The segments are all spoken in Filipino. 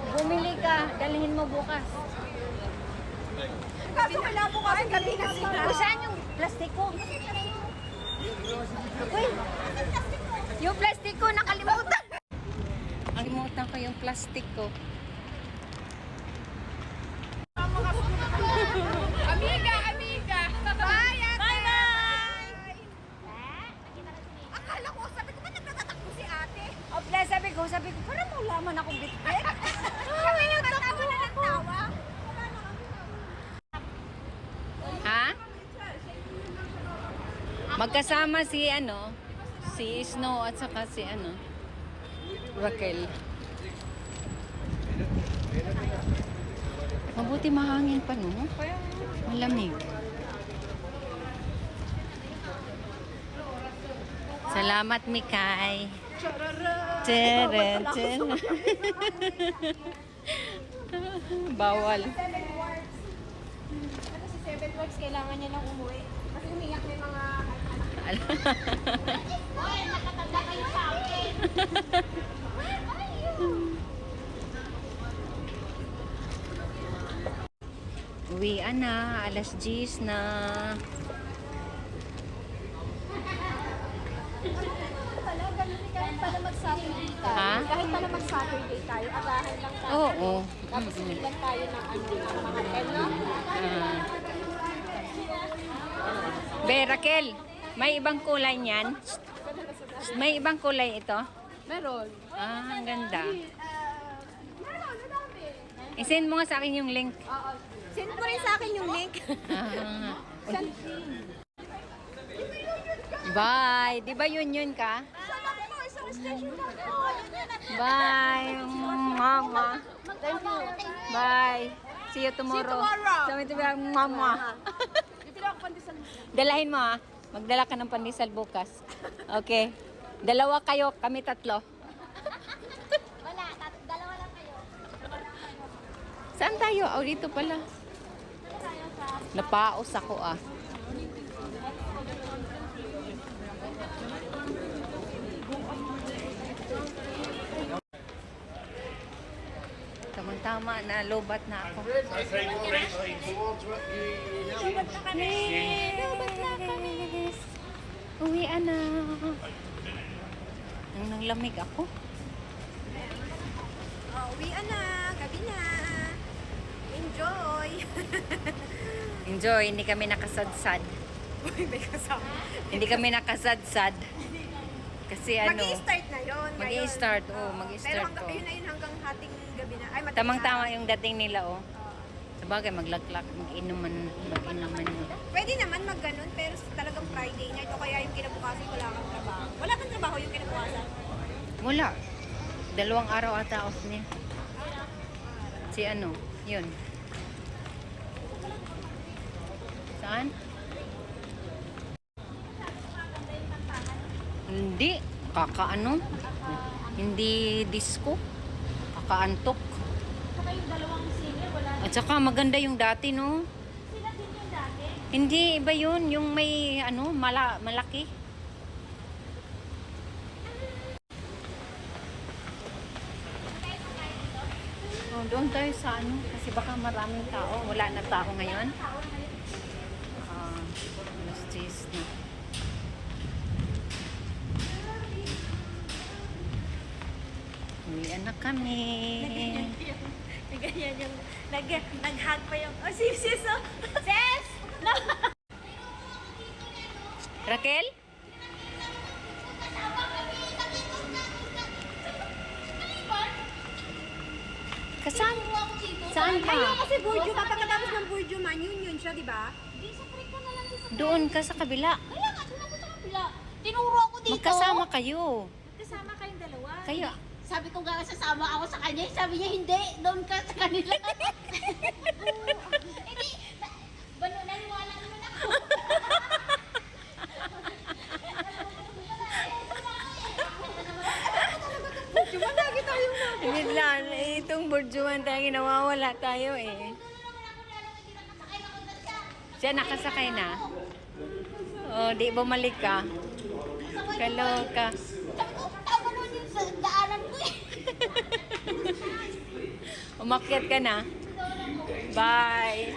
Bumili ka, dalhin mo bukas. Kaso wala po kasi gabi na sila. Saan yung plastiko? Uy, yung plastiko nakalimutan. Nakalimutan ko yung plastic ko. Amiga, amiga. Bye, ate. Bye-bye! Akala ko, sabi ko ba nagtatakbo si ate? Opla, sabi ko, parang malaman akong bitbit. Kami lang tawa na ng tawa. Ha? Magkasama si Snow at saka si Raquel. Mabuti mahangin pa, no? Malamig. Salamat, Mikay. Teren, teren. Bawal. Ano si Seven Works, kailangan niya lang umuwi. Kasi umiyak may mga... Hoy, nakatanda kayo sa akin. Uwian na, alas 10 na. Kahit pala mag-Saturday tayo. Ha? Kahit pala mag-Saturday tayo, agahan lang tayo. Oo. Tapos bilang tayo ng mga hotel, no? Be, Raquel, may ibang kulay niyan? May ibang kulay ito? Meron. Ah, ang ganda. Meron, nadami. I-send mo nga sa akin yung link. Oo. Send mo rin sa akin yung link. Ah. Send. Bye. Di ba yun ka? Saan ako? Isang station lang ako. Bye, mama. Thank you. Bye. See you tomorrow. See you tomorrow. Sabi ito ba, mama. Bibili ako pandesal. Dalahin mo ha. Magdala ka ng pandesal bukas. Okay. Dalawa kayo, kami tatlo. Wala, dalawa lang kayo. Saan tayo? Oh, dito pala. Napaos ako ah. Tamang-tama na, lobat na ako. Lobat na kami. Lobat na kami. Uwian na. Nang lamig ako. Uwian na. Gabi na. Enjoy. Enjoy, hindi kami nakasadsad. Uy, may kasama. Hindi kami nakasadsad. Kasi ano, Mag-i-start na yun. Mag-i-start, ngayon. oo, Oo. mag-i-start Pero hanggang ko. yun na yun hanggang hating gabi na. Ay, madaling tamang-tama araw. yung dating nila oh. Sabagay, maglaklak, mag-inuman yun. Pwede naman mag-ganun, pero talagang Friday night o kaya yung kinabukasan wala kang trabaho. Wala kang trabaho yung kinabukasan? Wala. 2 araw ata off niya. Si yun. Saan? Hindi. Hindi disco. Kakaantok. Saka yung dalawang singer, wala. At saka maganda yung dati, no? Sila din yung dati. Hindi, iba yun. Yung may, malaki. Oh, doon tayo sa kasi baka maraming tao. Wala na tao ngayon. Alas 10 na. Uwian na kami. Ganyan yung, nag-hug pa yung, oh, sis, oh. Sis! No! Raquel? Kasama. Saan ka? Ayun kasi Burjo, kapagkatapos ng Burjo man, yun siya, di ba? Doon ka sa kabila. Kaya nga, doon ako sa kapila. Tinuro ako dito. Magkasama kayo. Kasama kayong dalawa. Kayo. Sabi ko nga sasama ako sa kanya, sabi niya hindi, doon ka sa kanila. Hindi, naniwala naman ako. Diba lagi tayong na? Hindi lang. Itong burjuan tayo, nawawala tayo eh. Siya nakasakay na. Oh, di bumalik ka. Kaloka. Sabi ko, tama naman yung sa daanan ko eh. Umakyat ka na. Bye.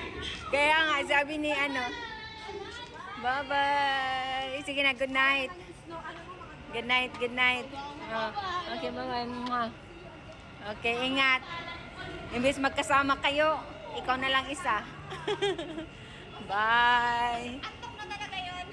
Kaya nga, sabi ni ano. Bye-bye. Sige na, good night. Good night, good night. Oh, okay, bye-bye. Okay, ingat. Imbis magkasama kayo, ikaw na lang isa. Bye. Antok na talaga yun.